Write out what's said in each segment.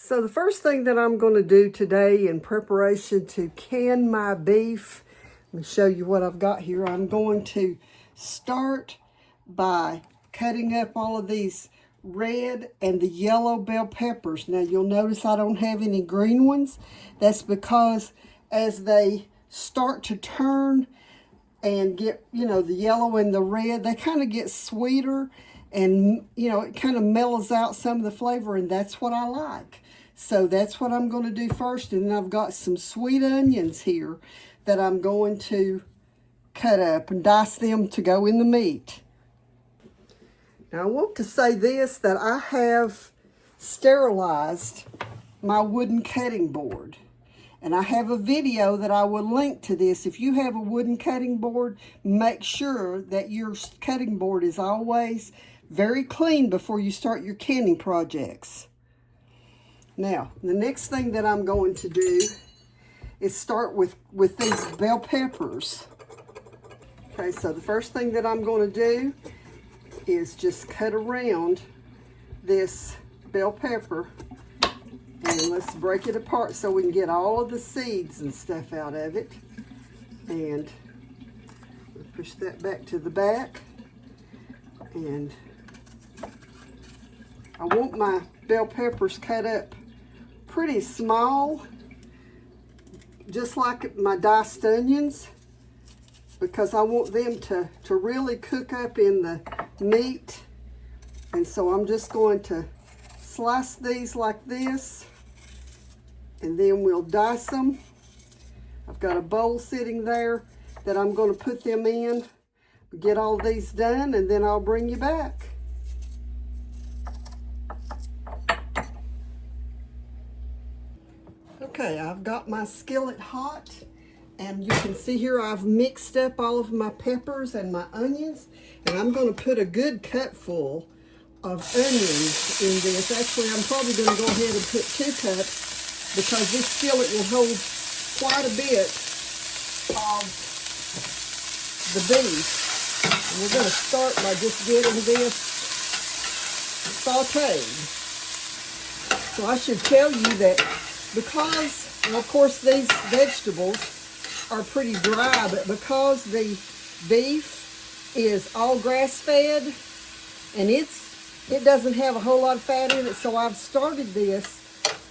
So the first thing that I'm going to do today in preparation to can my beef, let me show you what I've got here. I'm going to start by cutting up all of these red and the yellow bell peppers. Now you'll notice I don't have any green ones. That's because as they start to turn and get, the yellow and the red, they kind of get sweeter and, it kind of mellows out some of the flavor, and that's what I like. So that's what I'm going to do first. And then I've got some sweet onions here that I'm going to cut up and dice them to go in the meat. Now I want to say this, that I have sterilized my wooden cutting board. And I have a video that I will link to this. If you have a wooden cutting board, make sure that your cutting board is always very clean before you start your canning projects. Now, the next thing that I'm going to do is start with these bell peppers. Okay, so the first thing that I'm going to do is just cut around this bell pepper. And let's break it apart so we can get all of the seeds and stuff out of it. And push that back to the back. And I want my bell peppers cut up pretty small, just like my diced onions, because I want them to really cook up in the meat. And so I'm just going to slice these like this, and then we'll dice them. I've got a bowl sitting there that I'm going to put them in, get all these done, and then I'll bring you back. Okay, I've got my skillet hot, and you can see here I've mixed up all of my peppers and my onions, and I'm going to put a good cupful of onions in this. Actually, I'm probably going to go ahead and put 2 cups because this skillet will hold quite a bit of the beef. And we're going to start by just getting this sauteed. So I should tell you that because, well, of course, these vegetables are pretty dry, but because the beef is all grass-fed and it doesn't have a whole lot of fat in it, so I've started this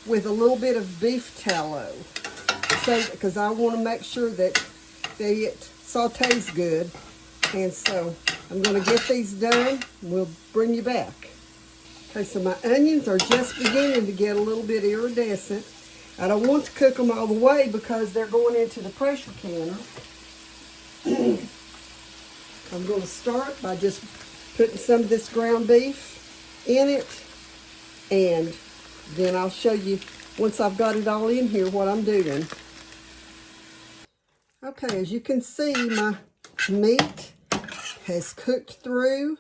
with a little bit of beef tallow, so because I want to make sure that it sautés good. And so I'm going to get these done, and we'll bring you back. Okay, so my onions are just beginning to get a little bit iridescent. I don't want to cook them all the way because they're going into the pressure canner. I'm going to start by just putting some of this ground beef in it, and then I'll show you once I've got it all in here what I'm doing. Okay, as you can see, my meat has cooked through,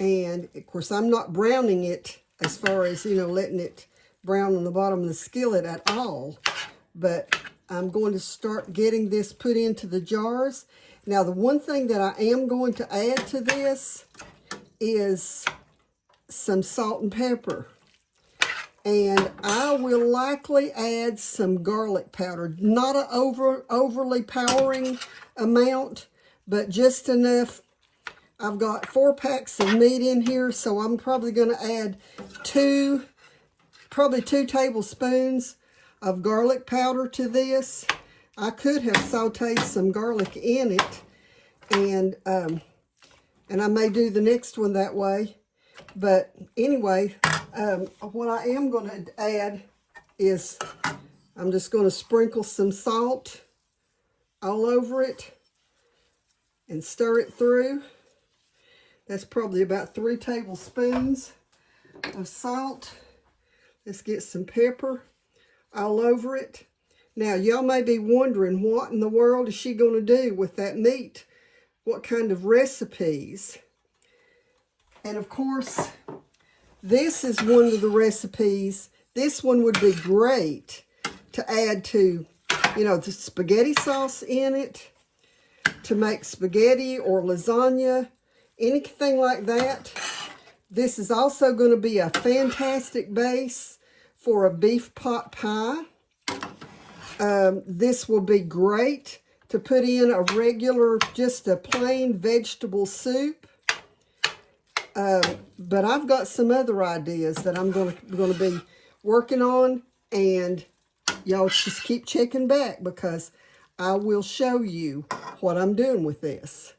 and of course I'm not browning it as far as, letting it brown on the bottom of the skillet at all, but I'm going to start getting this put into the jars. Now, the one thing that I am going to add to this is some salt and pepper. And I will likely add some garlic powder. Not an overly powering amount, but just enough. I've got 4 packs of meat in here, so I'm probably going to add 2 tablespoons of garlic powder to this. I could have sauteed some garlic in it, and I may do the next one that way. But anyway, what I am going to add is I'm just going to sprinkle some salt all over it and stir it through. That's probably about 3 tablespoons of salt. Let's get some pepper all over it. Now, y'all may be wondering, what in the world is she going to do with that meat? What kind of recipes? And of course, this is one of the recipes. This one would be great to add to, the spaghetti sauce in it, to make spaghetti or lasagna, anything like that. This is also going to be a fantastic base for a beef pot pie. This will be great to put in a regular, just a plain vegetable soup. But I've got some other ideas that I'm going to be working on, and y'all just keep checking back because I will show you what I'm doing with this.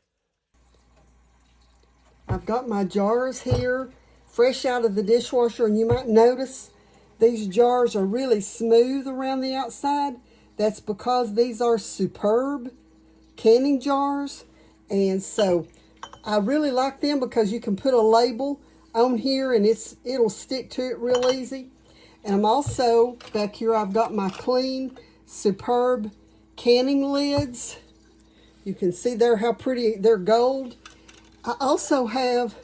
I've got my jars here, fresh out of the dishwasher, and you might notice these jars are really smooth around the outside. That's because these are Superb canning jars, and so I really like them because you can put a label on here and it'll stick to it real easy. And I'm also, back here I've got my clean Superb canning lids. You can see there how pretty, they're gold. I also have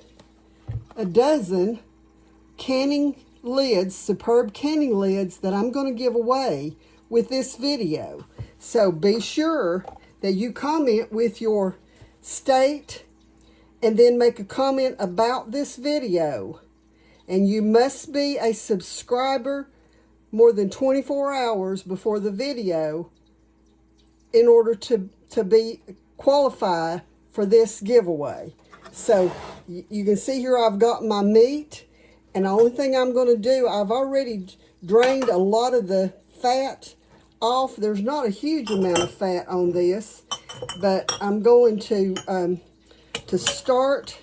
a dozen canning lids, Superb canning lids, that I'm going to give away with this video. So be sure that you comment with your state and then make a comment about this video. And you must be a subscriber more than 24 hours before the video in order to be qualified for this giveaway. So you can see here I've got my meat, and the only thing I'm going to do, I've already drained a lot of the fat off. There's not a huge amount of fat on this, but I'm going to start,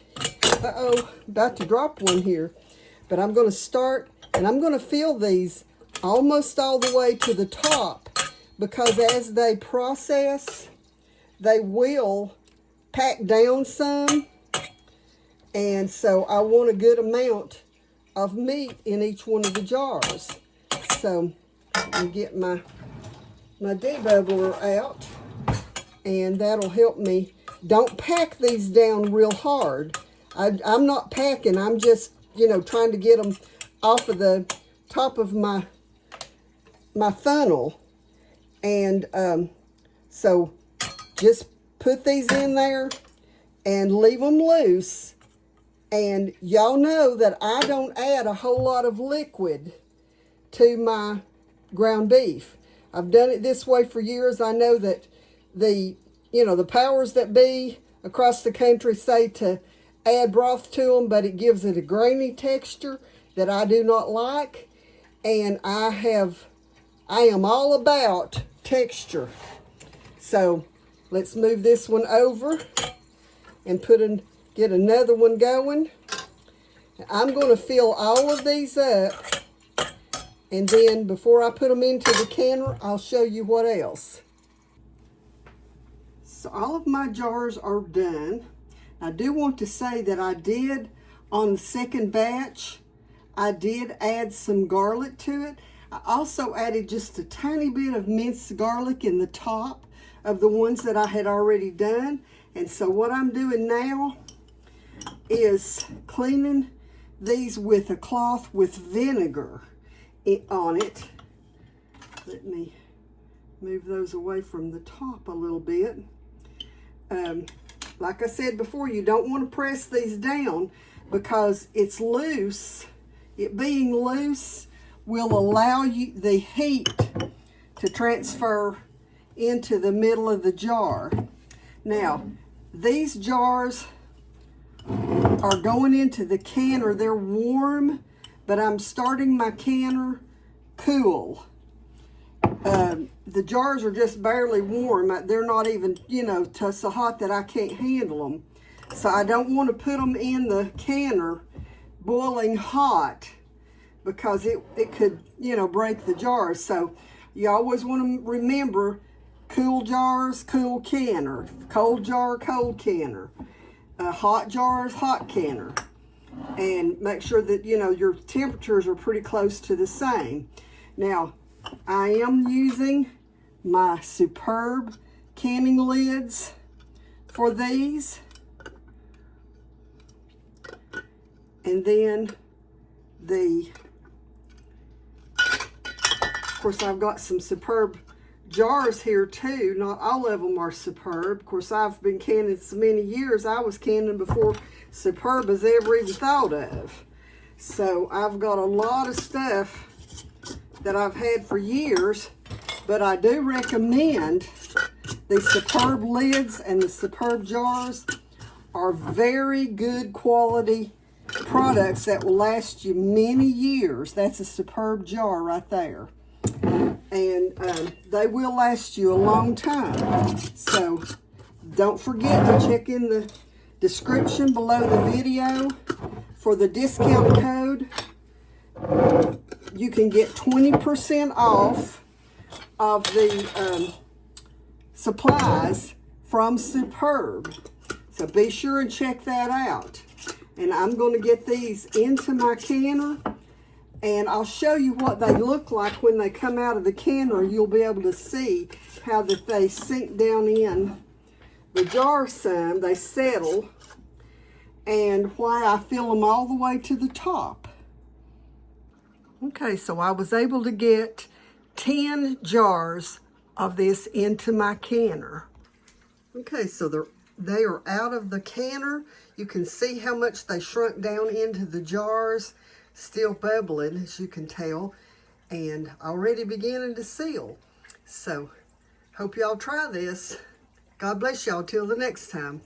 about to drop one here, but I'm going to start, and I'm going to fill these almost all the way to the top, because as they process, they will pack down some, and so I want a good amount of meat in each one of the jars. So I'll get my debubbler out, and that'll help me. Don't pack these down real hard. I'm not packing, I'm just, trying to get them off of the top of my funnel. And so just put these in there and leave them loose. And y'all know that I don't add a whole lot of liquid to my ground beef. I've done it this way for years. I know that the powers that be across the country say to add broth to them, but it gives it a grainy texture that I do not like. And I am all about texture. So let's move this one over and get another one going. I'm going to fill all of these up, and then before I put them into the canner, I'll show you what else. So all of my jars are done. I do want to say that I did, on the second batch, I did add some garlic to it. I also added just a tiny bit of minced garlic in the top of the ones that I had already done. And so what I'm doing now is cleaning these with a cloth with vinegar on it. Let me move those away from the top a little bit. Like I said before, you don't want to press these down because it's loose. It being loose will allow you the heat to transfer into the middle of the jar. Now, these jars are going into the canner. They're warm, but I'm starting my canner cool. The jars are just barely warm. They're not even, so hot that I can't handle them. So I don't want to put them in the canner boiling hot because it could, break the jars. So you always want to remember, cool jars, cool canner. Cold jar, cold canner. Hot jars, hot canner. And make sure that, your temperatures are pretty close to the same. Now, I am using my Superb canning lids for these. And then of course, I've got some Superb jars here too. Not all of them are Superb. Of course, I've been canning so many years. I was canning before Superb was ever even thought of. So I've got a lot of stuff that I've had for years, but I do recommend the Superb lids and the Superb jars are very good quality products that will last you many years. That's a Superb jar right there. And they will last you a long time. So don't forget to check in the description below the video for the discount code. You can get 20% off of the supplies from Superb. So be sure and check that out. And I'm going to get these into my canner, and I'll show you what they look like when they come out of the canner. You'll be able to see how that they sink down in the jar some, they settle, and why I fill them all the way to the top. Okay, so I was able to get 10 jars of this into my canner. Okay, so they are out of the canner. You can see how much they shrunk down into the jars, still bubbling, as you can tell, and already beginning to seal. So, hope y'all try this. God bless y'all till the next time.